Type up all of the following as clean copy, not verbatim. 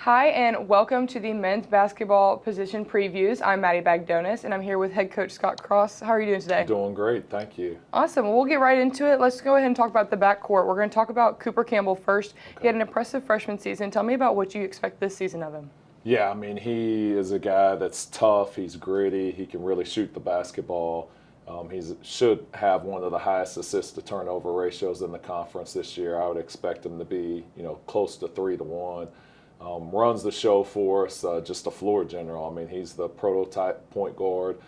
Hi, and welcome to the men's basketball position previews. I'm Maddie Bagdonis, and I'm here with head coach Scott Cross. How are you doing today? Doing great, thank you. Awesome. Well, we'll get right into it. Let's go ahead and talk about the backcourt. We're going to talk about Cooper Campbell first. He had an impressive freshman season. Tell me about what you expect this season of him. Yeah, I mean, he is a guy that's tough, he's gritty, he can really shoot the basketball. He should have one of the highest assist to turnover ratios in the conference this year. I would expect him to be, close to 3-1. Runs the show for us, just a floor general. I mean, he's the prototype point guard.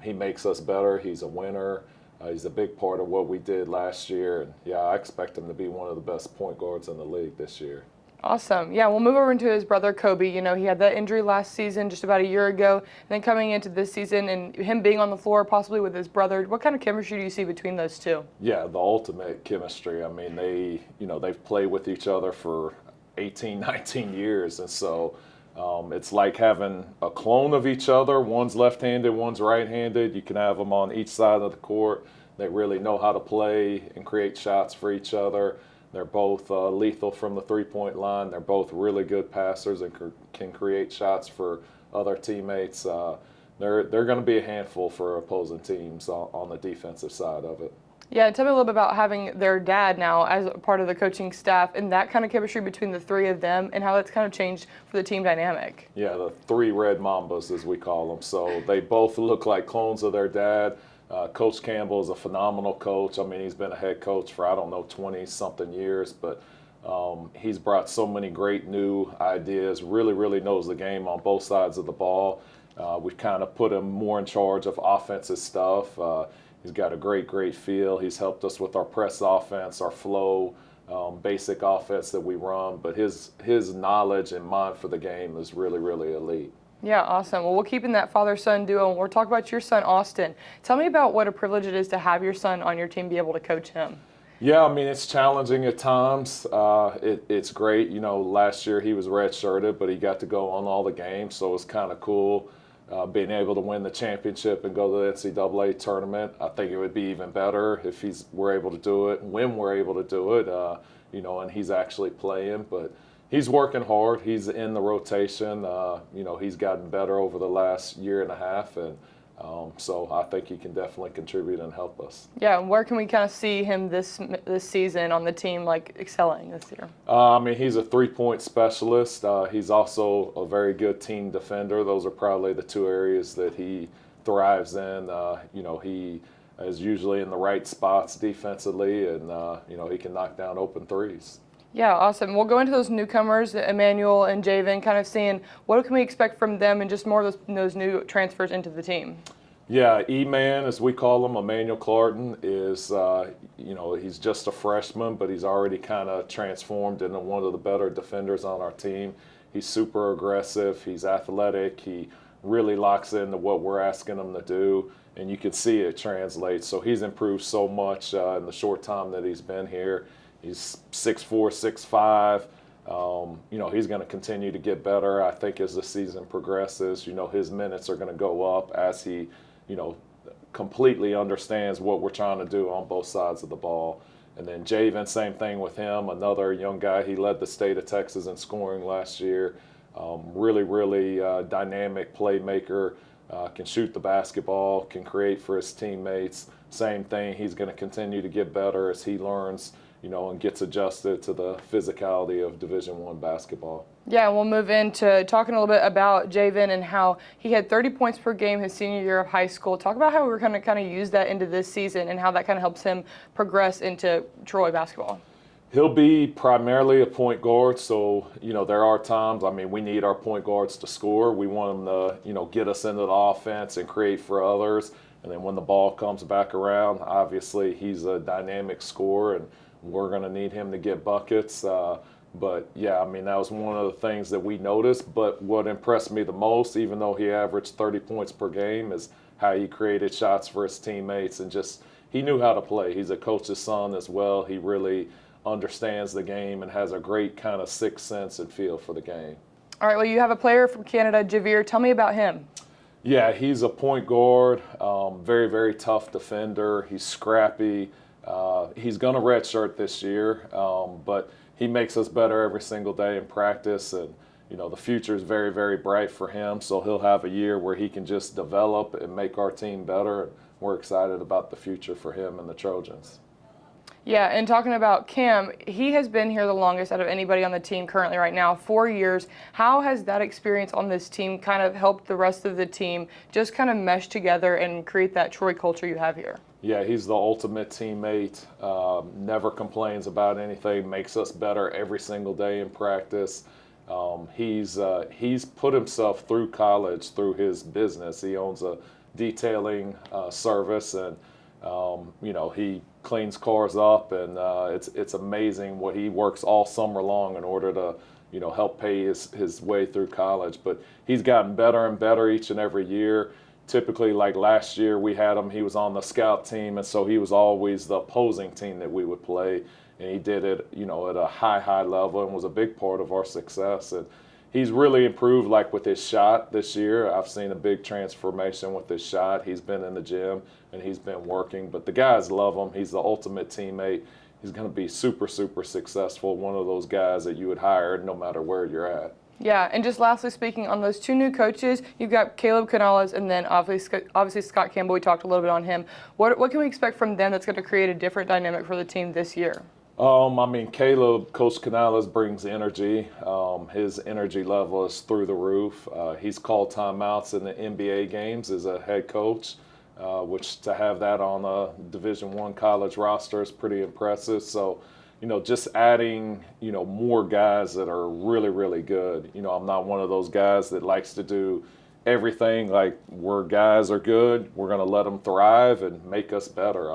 He makes us better. He's a winner. He's a big part of what we did last year. And yeah, I expect him to be one of the best point guards in the league this year. Awesome. Yeah, we'll move over into his brother Kobe. He had that injury last season, just about a year ago. And then coming into this season and him being on the floor possibly with his brother, what kind of chemistry do you see between those two? Yeah, the ultimate chemistry. I mean, they've played with each other for 18, 19 years. And so it's like having a clone of each other. One's left-handed, one's right-handed. You can have them on each side of the court. They really know how to play and create shots for each other. They're both lethal from the three-point line. They're both really good passers and can create shots for other teammates. They're going to be a handful for opposing teams on the defensive side of it. Yeah, tell me a little bit about having their dad now as a part of the coaching staff and that kind of chemistry between the three of them and how that's kind of changed for the team dynamic. Yeah, the three red mambas, as we call them. So they both look like clones of their dad. Coach Campbell is a phenomenal coach. I mean, he's been a head coach for, 20-something years, but he's brought so many great new ideas, really knows the game on both sides of the ball. We've kind of put him more in charge of offensive stuff. He's got a great feel. He's helped us with our press offense, our flow, basic offense that we run, but his knowledge and mind for the game is really elite. Yeah, awesome. Well, we'll keep in that father-son duo, and we'll talk about your son, Austin. Tell me about what a privilege it is to have your son on your team, be able to coach him. Yeah, I mean, it's challenging at times. It's great. Last year he was redshirted, but he got to go on all the games, so it's kind of cool being able to win the championship and go to the NCAA tournament. I think it would be even better if we're able to do it, when we're able to do it, and he's actually playing. But he's working hard. He's in the rotation. He's gotten better over the last year and a half, and so I think he can definitely contribute and help us. Yeah, and where can we kind of see him this season on the team, like excelling this year? I mean, he's a three-point specialist. He's also a very good team defender. Those are probably the two areas that he thrives in. He is usually in the right spots defensively, and he can knock down open threes. Yeah, awesome. We'll go into those newcomers, Emmanuel and Javen, kind of seeing what can we expect from them and just more of those new transfers into the team. Yeah, E-Man, as we call him, Emmanuel Clarton, is, he's just a freshman, but he's already kind of transformed into one of the better defenders on our team. He's super aggressive. He's athletic. He really locks into what we're asking him to do, and you can see it translate. So he's improved so much in the short time that he's been here. He's 6'4", 6'5". He's going to continue to get better. I think as the season progresses, his minutes are going to go up as he, completely understands what we're trying to do on both sides of the ball. And then Javen, same thing with him, another young guy. He led the state of Texas in scoring last year. Really dynamic playmaker, can shoot the basketball, can create for his teammates. Same thing, he's going to continue to get better as he learns and gets adjusted to the physicality of Division I basketball. Yeah, we'll move into talking a little bit about Javen and how he had 30 points per game his senior year of high school. Talk about how we're going to kind of use that into this season and how that kind of helps him progress into Troy basketball. He'll be primarily a point guard, so, there are times, we need our point guards to score. We want them to, get us into the offense and create for others. And then when the ball comes back around, obviously he's a dynamic scorer, and we're going to need him to get buckets. But, yeah, that was one of the things that we noticed. But what impressed me the most, even though he averaged 30 points per game, is how he created shots for his teammates and just he knew how to play. He's a coach's son as well. He really understands the game and has a great kind of sixth sense and feel for the game. All right, well, you have a player from Canada, Javier. Tell me about him. Yeah, he's a point guard, very tough defender. He's scrappy. He's going to redshirt this year, but he makes us better every single day in practice. And, the future is very, very bright for him. So he'll have a year where he can just develop and make our team better. We're excited about the future for him and the Trojans. Yeah, and talking about Cam, he has been here the longest out of anybody on the team currently right now, 4 years. How has that experience on this team kind of helped the rest of the team just kind of mesh together and create that Troy culture you have here? Yeah, he's the ultimate teammate, never complains about anything, makes us better every single day in practice. He's put himself through college through his business. He owns a detailing service, and he cleans cars up, and it's amazing what he works all summer long in order to help pay his way through college. But he's gotten better and better each and every year. Typically, like last year, we had him. He was on the scout team, and so he was always the opposing team that we would play, and he did it at a high level and was a big part of our success. And he's really improved, like with his shot this year. I've seen a big transformation with his shot. He's been in the gym and he's been working, but the guys love him. He's the ultimate teammate. He's going to be super, super successful. One of those guys that you would hire no matter where you're at. Yeah, and just lastly speaking on those two new coaches, you've got Caleb Canales and then obviously Scott Campbell. We talked a little bit on him. What can we expect from them that's going to create a different dynamic for the team this year? Caleb, Coach Canales brings energy. His energy level is through the roof. He's called timeouts in the NBA games as a head coach, which to have that on a Division I college roster is pretty impressive. So, just adding, more guys that are really, really good. I'm not one of those guys that likes to do everything. Like, where guys are good, we're going to let them thrive and make us better.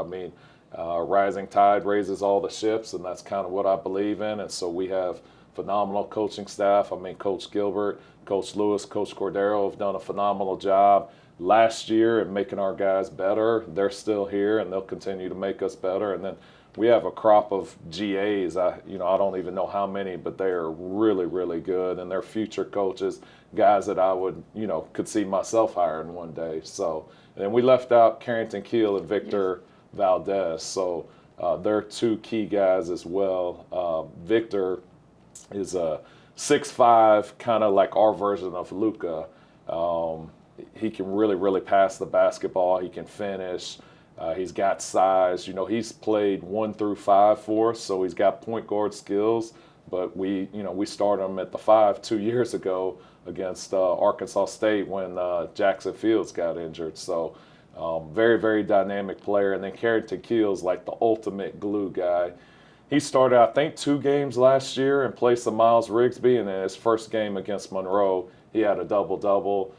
Rising tide raises all the ships, and that's kind of what I believe in. And so we have phenomenal coaching staff. Coach Gilbert, Coach Lewis, Coach Cordero have done a phenomenal job last year in making our guys better. They're still here, and they'll continue to make us better. And then we have a crop of GAs. I don't even know how many, but they are really, really good, and they're future coaches, guys that I would, could see myself hiring one day. So, and then we left out Carrington Keel and Victor Valdez. So they're two key guys as well. Victor is a 6'5", kind of like our version of Luka. He can really, really pass the basketball. He can finish. He's got size. He's played 1 through 5 for us, so he's got point guard skills. But we started him at the 5 2 years ago against Arkansas State when Jackson Fields got injured. So very, very dynamic player. And then Carrington Keel's like the ultimate glue guy. He started, I think, 2 games last year in place of Miles Rigsby, and in his first game against Monroe, he had a double-double.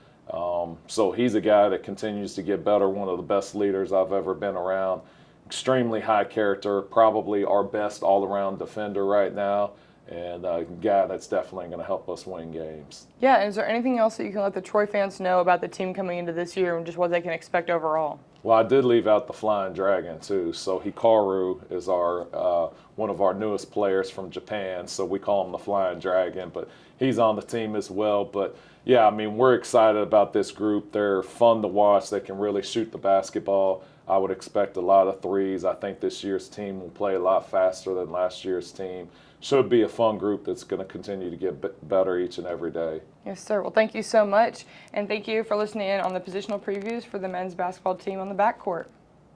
So he's a guy that continues to get better, one of the best leaders I've ever been around. Extremely high character, probably our best all-around defender right now, and a guy that's definitely going to help us win games. Yeah, and is there anything else that you can let the Troy fans know about the team coming into this year and just what they can expect overall? Well, I did leave out the Flying Dragon, too. So Hikaru is one of our newest players from Japan, so we call him the Flying Dragon, but he's on the team as well. But, yeah, we're excited about this group. They're fun to watch. They can really shoot the basketball. I would expect a lot of threes. I think this year's team will play a lot faster than last year's team. Should be a fun group that's going to continue to get better each and every day. Yes, sir. Well, thank you so much, and thank you for listening in on the positional previews for the men's basketball team on the Backcourt.